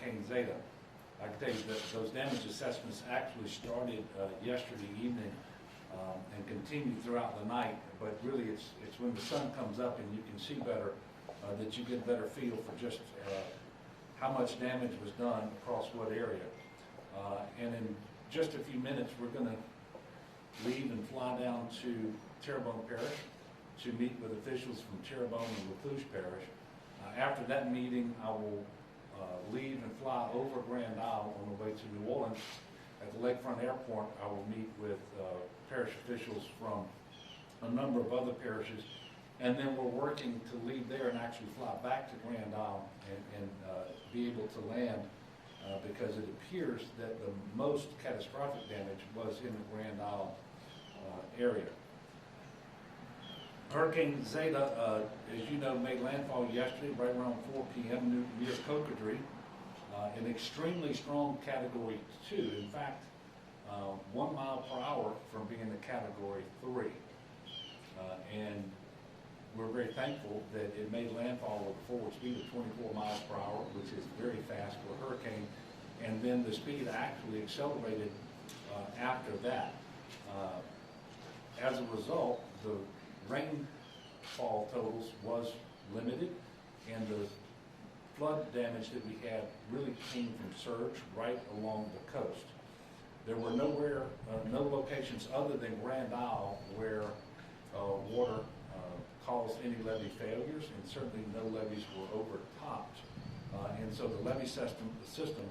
Hurricane Zeta. I can tell you that those damage assessments actually started yesterday evening and continued throughout the night, but really it's when the sun comes up and you can see better that you get a better feel for just how much damage was done across what area. And in just a few minutes, we're going to leave and fly down to Terrebonne Parish to meet with officials from Terrebonne and Lafourche Parish. After that meeting, I will leave and fly over Grand Isle on the way to New Orleans. At the Lakefront Airport, I will meet with parish officials from a number of other parishes, and then we're working to leave there and actually fly back to Grand Isle and be able to land because it appears that the most catastrophic damage was in the Grand Isle area. Hurricane Zeta, as you know, made landfall yesterday right around 4 p.m. near Cocodrie, an extremely strong Category 2. In fact, 1 mile per hour from being a Category 3. And we're very thankful that it made landfall with a forward speed of 24 miles per hour, which is very fast for a hurricane. And then the speed actually accelerated after that. As a result, the rainfall totals was limited, and the flood damage that we had really came from surge right along the coast. There were no locations other than Grand Isle where water caused any levee failures, and certainly no levees were overtopped. And so the levee system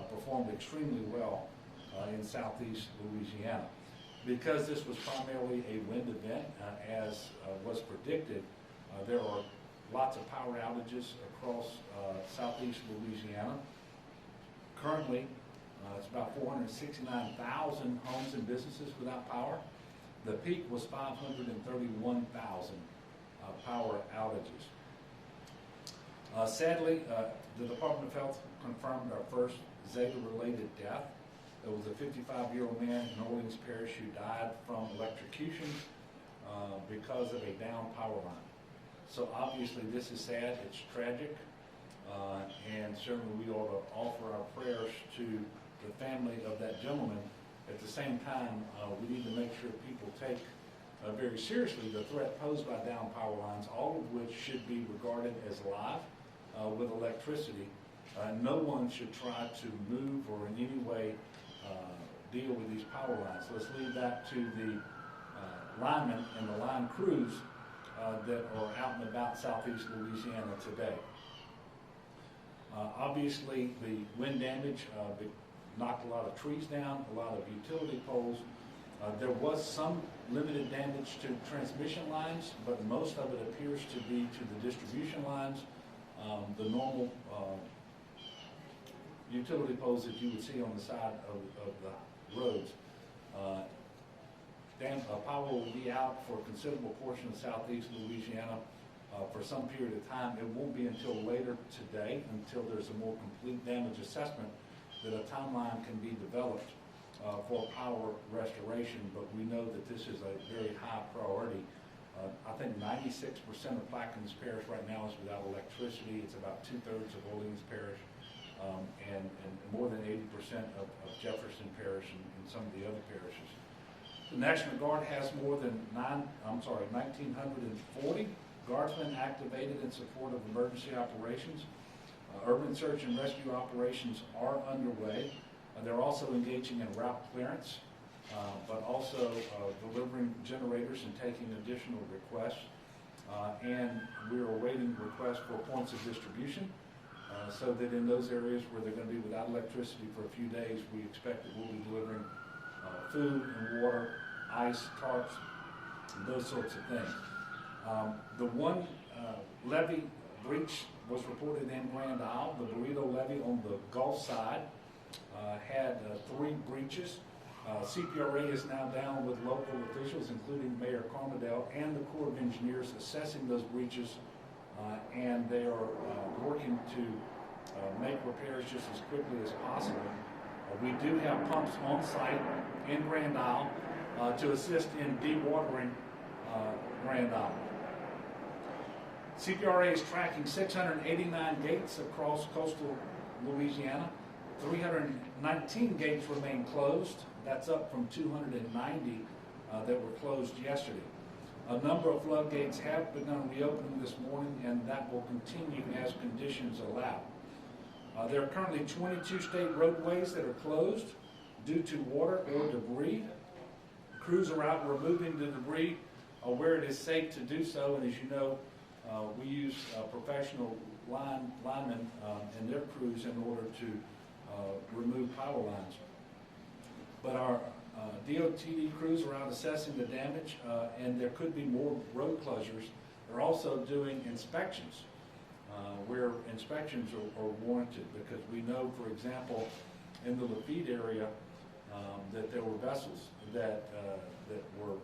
performed extremely well in Southeast Louisiana. Because this was primarily a wind event, as was predicted, there are lots of power outages across Southeast Louisiana. Currently, it's about 469,000 homes and businesses without power. The peak was 531,000 power outages. Sadly, the Department of Health confirmed our first Zeta-related death. There was a 55-year-old man in Orleans Parish who died from electrocution because of a down power line. So obviously this is sad, it's tragic, and certainly we ought to offer our prayers to the family of that gentleman. At the same time, we need to make sure people take very seriously the threat posed by down power lines, all of which should be regarded as live with electricity. No one should try to move or in any way deal with these power lines. Let's leave that to the linemen and the line crews that are out and about Southeast Louisiana today. Obviously, the wind damage knocked a lot of trees down, a lot of utility poles. There was some limited damage to transmission lines, but most of it appears to be to the distribution lines, the normal utility poles that you would see on the side of the roads. Power will be out for a considerable portion of Southeast Louisiana for some period of time. It won't be until later today, until there's a more complete damage assessment, that a timeline can be developed for power restoration, but we know that this is a very high priority. I think 96% of Plaquemines Parish right now is without electricity. It's about 2/3 of Orleans Parish, and more than 80% of Jefferson Parish and some of the other parishes. The National Guard has more than 1,940 guardsmen activated in support of emergency operations. Urban search and rescue operations are underway. They're also engaging in route clearance, but also delivering generators and taking additional requests. And we're awaiting requests for points of distribution, so that in those areas where they're going to be without electricity for a few days, we expect that we'll be delivering food and water, ice, tarps, and those sorts of things. The one levee breach was reported in Grand Isle. The Burrito levee on the Gulf side had 3 breaches. CPRA is now down with local officials, including Mayor Carmadale and the Corps of Engineers, assessing those breaches, and they are working to make repairs just as quickly as possible. We do have pumps on site in Grand Isle to assist in dewatering Grand Isle. CPRA is tracking 689 gates across coastal Louisiana. 319 gates remain closed. That's up from 290 that were closed yesterday. A number of floodgates have begun reopening this morning, and that will continue as conditions allow. There are currently 22 state roadways that are closed due to water or debris. Crews are out removing the debris where it is safe to do so, and as you know, we use professional linemen and their crews in order to remove power lines. But our DOTD crews are out assessing the damage, and there could be more road closures. They're also doing inspections where inspections are warranted, because we know, for example, in the Lafitte area that there were vessels that were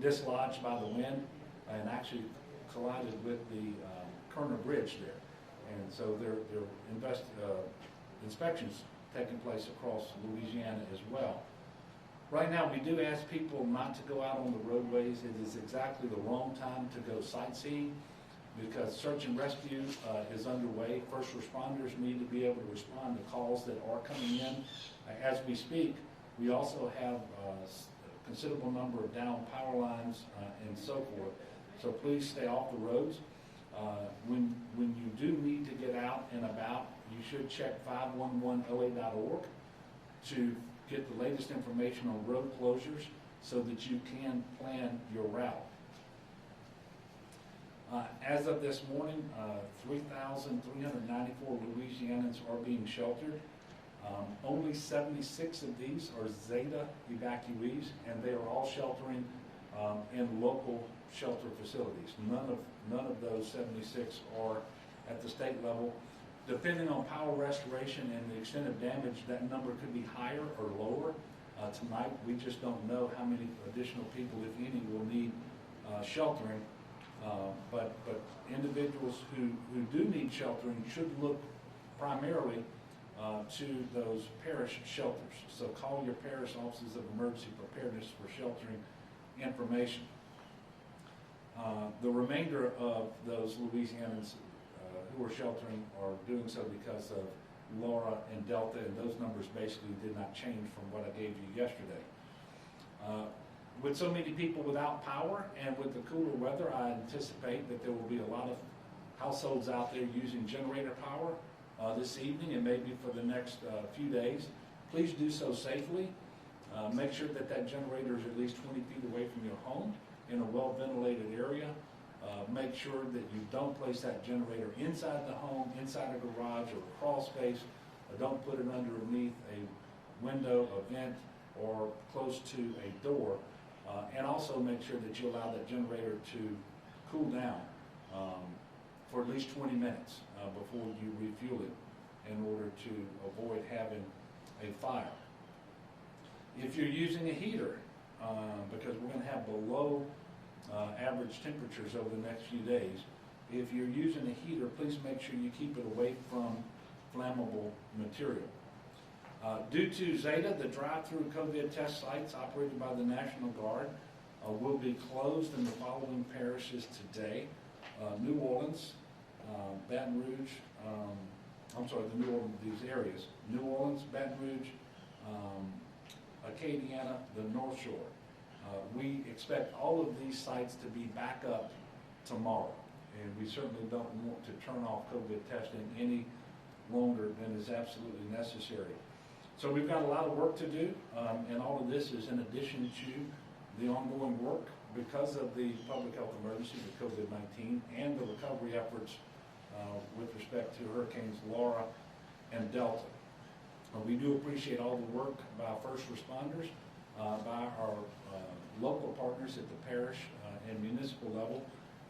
dislodged by the wind and actually collided with the Kerner Bridge there. And so there are inspections taking place across Louisiana as well. Right now, we do ask people not to go out on the roadways. It is exactly the wrong time to go sightseeing, because search and rescue is underway. First responders need to be able to respond to calls that are coming in. As we speak, we also have a considerable number of down power lines and so forth. So please stay off the roads. When you do need to get out and about, you should check 511la.org to get the latest information on road closures so that you can plan your route. As of this morning, 3,394 Louisianans are being sheltered. Only 76 of these are Zeta evacuees, and they are all sheltering in local shelter facilities. None of those 76 are at the state level. Depending on power restoration and the extent of damage, that number could be higher or lower. Tonight, we just don't know how many additional people, if any, will need sheltering. But individuals who do need sheltering should look primarily to those parish shelters. So call your parish offices of emergency preparedness for sheltering information. The remainder of those Louisianans who are sheltering are doing so because of Laura and Delta, and those numbers basically did not change from what I gave you yesterday. With so many people without power and with the cooler weather, I anticipate that there will be a lot of households out there using generator power this evening and maybe for the next few days. Please do so safely. Make sure that that generator is at least 20 feet away from your home in a well-ventilated area. Make sure that you don't place that generator inside the home, inside a garage or a crawl space. Don't put it underneath a window, a vent, or close to a door. And also make sure that you allow that generator to cool down for at least 20 minutes before you refuel it in order to avoid having a fire. If you're using a heater, because we're going to have below average temperatures over the next few days, if you're using a heater, please make sure you keep it away from flammable material. Due to Zeta, the drive-through COVID test sites operated by the National Guard will be closed in the following parishes today: New Orleans, Baton Rouge, the New Orleans, these areas: New Orleans, Baton Rouge, Acadiana, the North Shore. We expect all of these sites to be back up tomorrow, and we certainly don't want to turn off COVID testing any longer than is absolutely necessary. So we've got a lot of work to do, and all of this is in addition to the ongoing work because of the public health emergency with COVID-19 and the recovery efforts with respect to Hurricanes Laura and Delta. We do appreciate all the work by first responders, by our local partners at the parish and municipal level,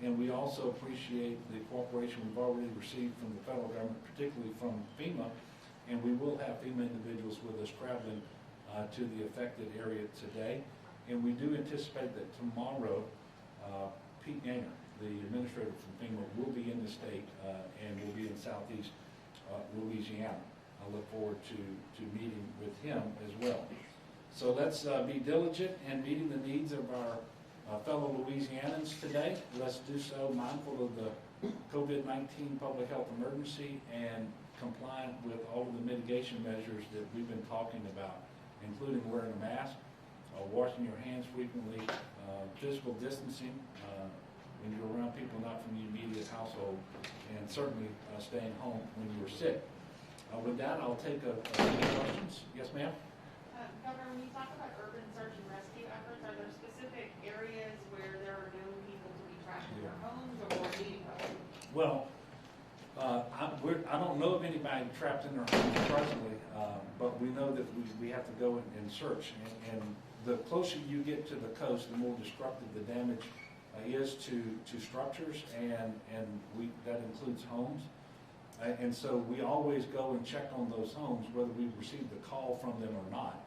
and we also appreciate the cooperation we've already received from the federal government, particularly from FEMA, and we will have FEMA individuals with us traveling to the affected area today. And we do anticipate that tomorrow, Pete Gaynor, the administrator from FEMA, will be in the state and will be in Southeast Louisiana. I look forward to meeting with him as well. So let's be diligent in meeting the needs of our fellow Louisianans today. Let's do so mindful of the COVID-19 public health emergency and compliant with all of the mitigation measures that we've been talking about, including wearing a mask, washing your hands frequently, physical distancing when you're around people not from the immediate household, and certainly staying home when you're sick. With that, I'll take a few questions. Yes, ma'am? Governor, when you talk about urban search and rescue efforts, are there specific areas where there are known people to be trapped in their homes or needing help? Well, I don't know of anybody trapped in their homes presently, but we know that we have to go and search. And the closer you get to the coast, the more destructive the damage is to structures, and that includes homes. And so we always go and check on those homes, whether we've received a call from them or not,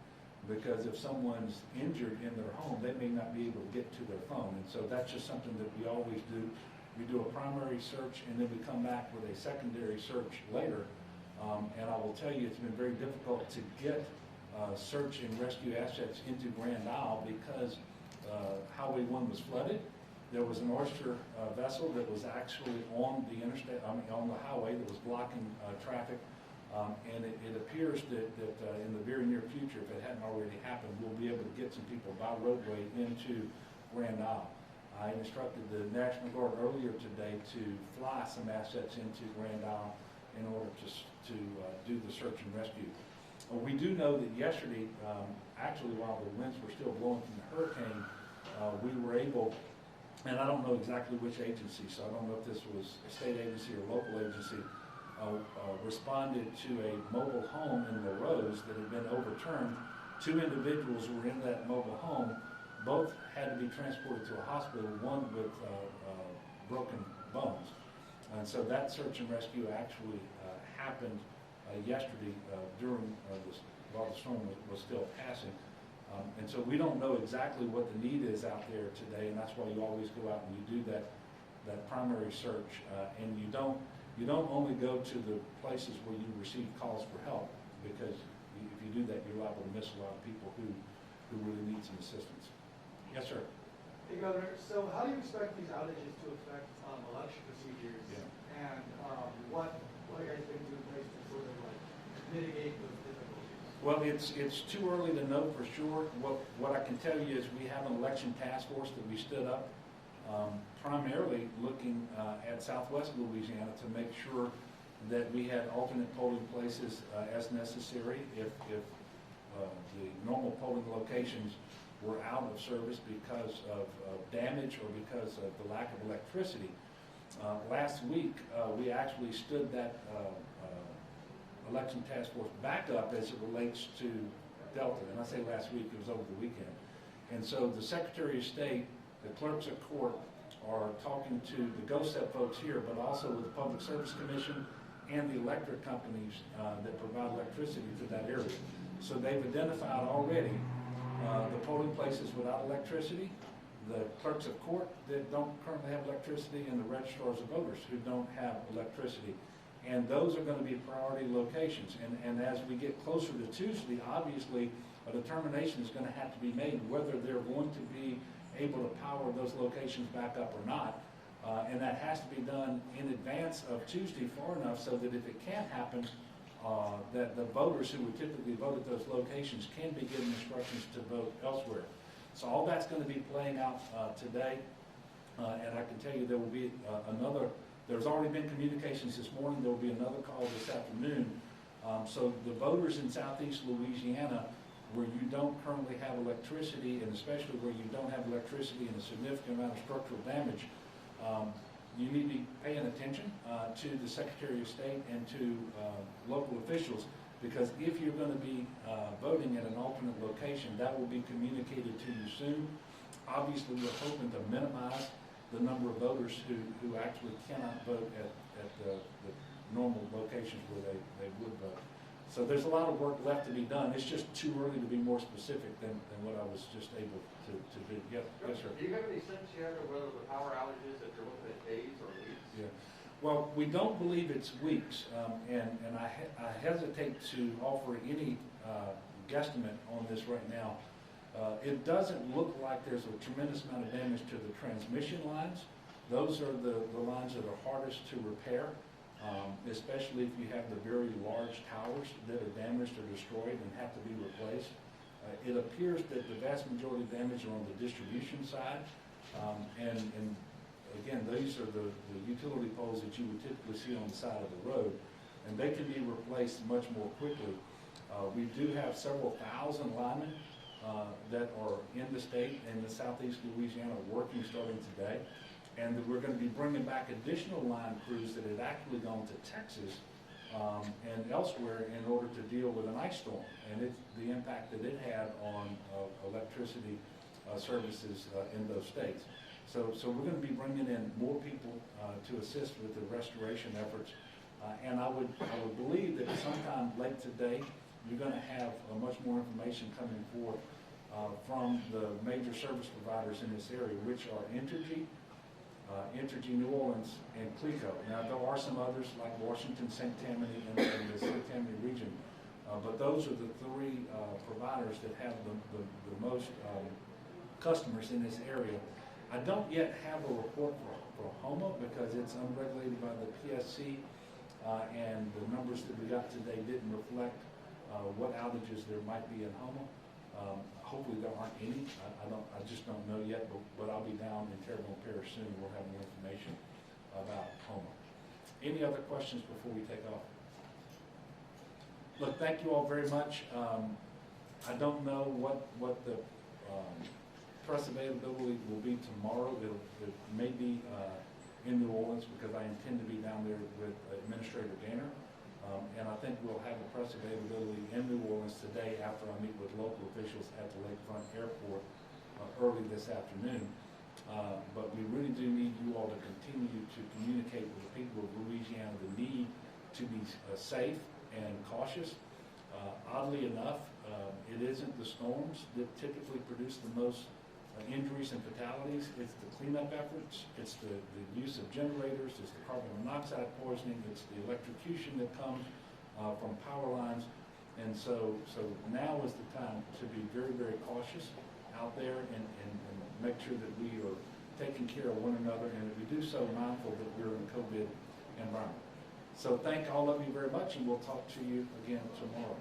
because if someone's injured in their home, they may not be able to get to their phone. And so that's just something that we always do. We do a primary search, and then we come back with a secondary search later. And I will tell you, it's been very difficult to get search and rescue assets into Grand Isle because Highway 1 was flooded. There was an oyster vessel that was actually on the interstate, on the highway, that was blocking traffic. And it appears that in the very near future, if it hadn't already happened, we'll be able to get some people by roadway into Grand Isle. I instructed the National Guard earlier today to fly some assets into Grand Isle in order to do the search and rescue. We do know that yesterday, actually while the winds were still blowing from the hurricane, we were able, and I don't know exactly which agency, so I don't know if this was a state agency or local agency, responded to a mobile home in La Rose that had been overturned. 2 individuals were in that mobile home. Both had to be transported to a hospital, one with broken bones. And so that search and rescue actually happened yesterday while the storm was still passing. And so we don't know exactly what the need is out there today, and that's why you always go out and you do that primary search. And you don't only go to the places where you receive calls for help, because if you do that, you're liable to miss a lot of people who really need some assistance. Yes, sir. Hey, Governor, so how do you expect these outages to affect election procedures? Yeah. And what are you guys going to do in place to sort of like mitigate those difficulties? Well, it's too early to know for sure. What I can tell you is we have an election task force that we stood up, primarily looking at Southwest Louisiana to make sure that we had alternate polling places as necessary if the normal polling locations were out of service because of damage or because of the lack of electricity. Last week, we actually stood that election task force back up as it relates to Delta. And I say last week, it was over the weekend. And so the Secretary of State, the clerks of court are talking to the GOSEP folks here, but also with the Public Service Commission and the electric companies that provide electricity to that area. So they've identified already the polling places without electricity, the clerks of court that don't currently have electricity, and the registrars of voters who don't have electricity. And those are going to be priority locations. And as we get closer to Tuesday, obviously a determination is going to have to be made whether they're going to be able to power those locations back up or not. And that has to be done in advance of Tuesday far enough so that if it can't happen, that the voters who would typically vote at those locations can be given instructions to vote elsewhere. So all that's going to be playing out today, and I can tell you there will be there's already been communications this morning, there will be another call this afternoon. So the voters in Southeast Louisiana, where you don't currently have electricity, and especially where you don't have electricity and a significant amount of structural damage, you need to be paying attention to the Secretary of State and to local officials, because if you're going to be voting at an alternate location, that will be communicated to you soon. Obviously, we're hoping to minimize the number of voters who actually cannot vote at the normal locations where they would vote. So there's a lot of work left to be done. It's just too early to be more specific than what I was just able to do. Yes, sir. Do you have any sense yet of whether the power outages that you're looking at days or weeks? Yeah. Well, we don't believe it's weeks, and I hesitate to offer any guesstimate on this right now. It doesn't look like there's a tremendous amount of damage to the transmission lines. Those are the lines that are hardest to repair. especially if you have the very large towers that are damaged or destroyed and have to be replaced. It appears that the vast majority of damage are on the distribution side, and again, these are the utility poles that you would typically see on the side of the road, and they can be replaced much more quickly. We do have several thousand linemen that are in the state and the Southeast Louisiana working starting today, and we're going to be bringing back additional line crews that had actually gone to Texas and elsewhere in order to deal with an ice storm and the impact that it had on electricity services in those states. So we're going to be bringing in more people to assist with the restoration efforts, and I would believe that sometime late today you're going to have much more information coming forth from the major service providers in this area, which are Entergy, New Orleans, and Clico. Now there are some others like Washington, St. Tammany, and the St. Tammany region, but those are the three providers that have the most customers in this area. I don't yet have a report for Houma because it's unregulated by the PSC, and the numbers that we got today didn't reflect what outages there might be in Houma. Hopefully there aren't any. I just don't know yet, but I'll be down in Terrebonne Parish soon. We'll have more information about Houma. Any other questions before we take off? Look, thank you all very much. I don't know what the press availability will be tomorrow. It may be in New Orleans because I intend to be down there with Administrator Gaynor. And I think we'll have the press availability in New Orleans today after I meet with local officials at the Lakefront Airport early this afternoon. But we really do need you all to continue to communicate with the people of Louisiana the need to be safe and cautious. Oddly enough, it isn't the storms that typically produce the most injuries and fatalities. It's the cleanup efforts, it's the use of generators, it's the carbon monoxide poisoning, it's the electrocution that comes from power lines. And so now is the time to be very, very cautious out there and make sure that we are taking care of one another, and that we do so mindful that we're in a COVID environment. So thank all of you very much, and we'll talk to you again tomorrow.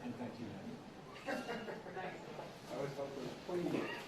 And thank you, Andy. Nice. I was hoping 20 minutes.